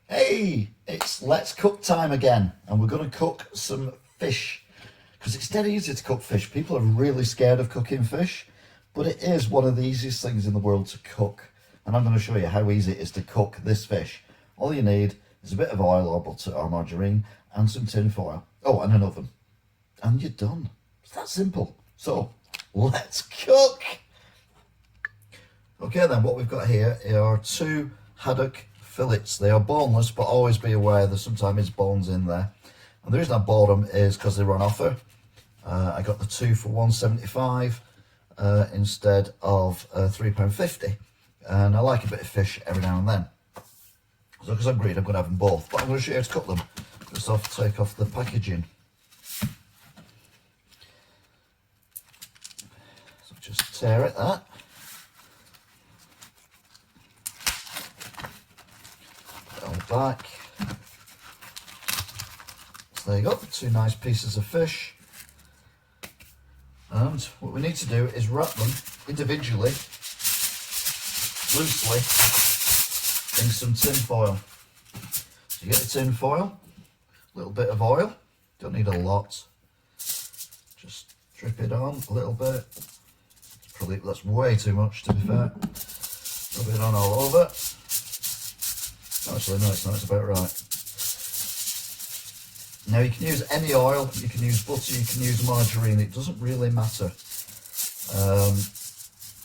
Hey, it's let's cook time again, and we're going to cook some fish because it's dead easy to cook fish. People are really scared of cooking fish, but it is one of the easiest things in the world to cook. And I'm going to show you how easy it is to cook this fish. All you need is a bit of oil or butter or margarine and some tin foil. Oh, and an oven. And you're done. It's that simple. So, let's cook. Okay then, what we've got here are two haddock fillets. They are boneless, but always be aware there's sometimes bones in there. And the reason I bought them is because they were on offer. I got the two for £1.75 instead of £3.50. And I like a bit of fish every now and then. So because I'm greedy, I'm going to have them both. But I'm going to show you how to cook them. Just off, take off the packaging. So just tear it, that. On the back. So there you go, two nice pieces of fish. And what we need to do is wrap them individually, loosely, in some tin foil. So you get the tin foil, a little bit of oil, don't need a lot. Just drip it on a little bit. Probably that's way too much, to be fair. Rub it on all over. Actually, no, it's not. It's about right. Now you can use any oil. You can use butter. You can use margarine. It doesn't really matter.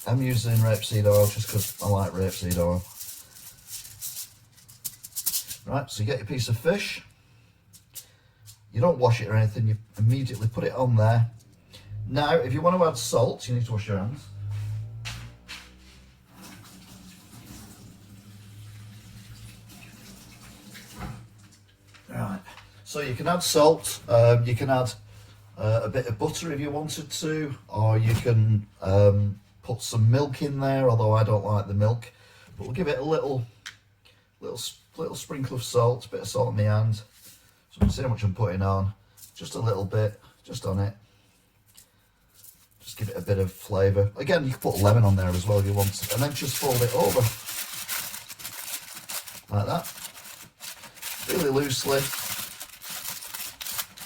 I'm using rapeseed oil just because I like rapeseed oil. Right, so you get your piece of fish. You don't wash it or anything. You immediately put it on there. Now, if you want to add salt, you need to wash your hands. Right, so you can add salt, you can add a bit of butter if you wanted to, or you can put some milk in there, although I don't like the milk. But we'll give it a little sprinkle of salt, a bit of salt in my hand. So you can see how much I'm putting on, just a little bit, just on it. Just give it a bit of flavour. Again, you can put lemon on there as well if you want to, and then just fold it over, like that. Really loosely,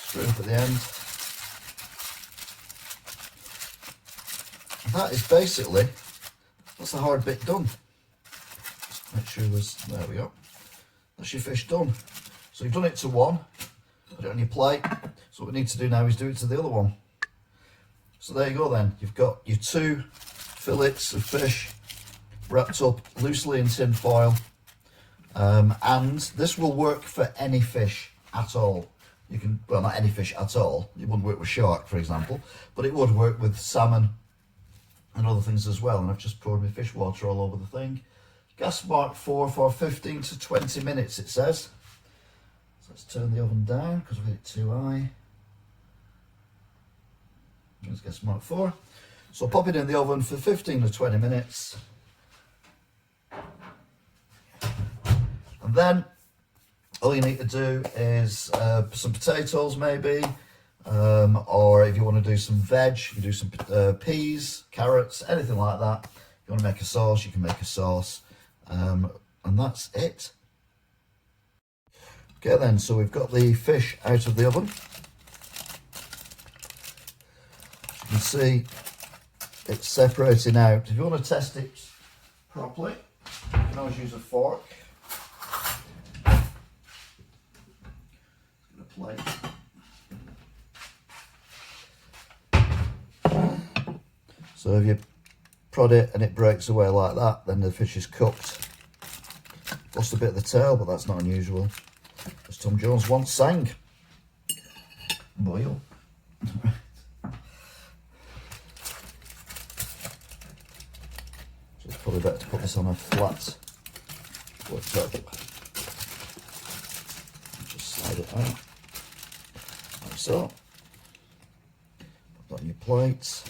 screw up at the end. And that is basically, that's the hard bit done. Just make sure there we go. That's your fish done. So you've done it to one, put it on your plate. So what we need to do now is do it to the other one. So there you go then, you've got your two fillets of fish wrapped up loosely in tin foil. And this will work for any fish at all. You can, well, not any fish at all. It wouldn't work with shark, for example, but it would work with salmon and other things as well. And I've just poured my fish water all over the thing. Gas mark 4 for 15 to 20 minutes, it says. So let's turn the oven down because we've hit it too high. Let's gas mark 4. So pop it in the oven for 15 to 20 minutes. And then all you need to do is some potatoes maybe, or if you want to do some veg, you can do some peas, carrots, anything like that. If you want to make a sauce, you can make a sauce, and that's it. Okay then, so we've got the fish out of the oven. You can see it's separating out. If you want to test it properly, you can always use a fork. Plate. So if you prod it and it breaks away like that, then the fish is cooked. Lost a bit of the tail, but that's not unusual. As Tom Jones once sang. Boil. So it's probably better to put this on a flat top. Just slide it out. Like so. Put that on your plate.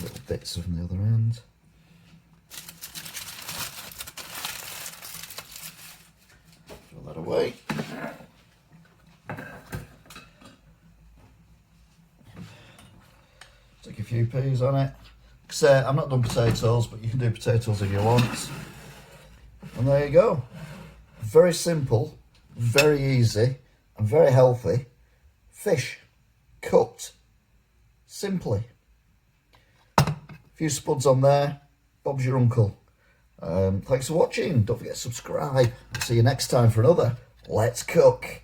Little bits from the other end. Throw that away. Stick a few peas on it. I'm not done potatoes, but you can do potatoes if you want. And there you go. Very simple, very easy, and very healthy fish cooked simply. A few spuds on there. Bob's your uncle. Thanks for watching. Don't forget to subscribe. See you next time for another Let's Cook.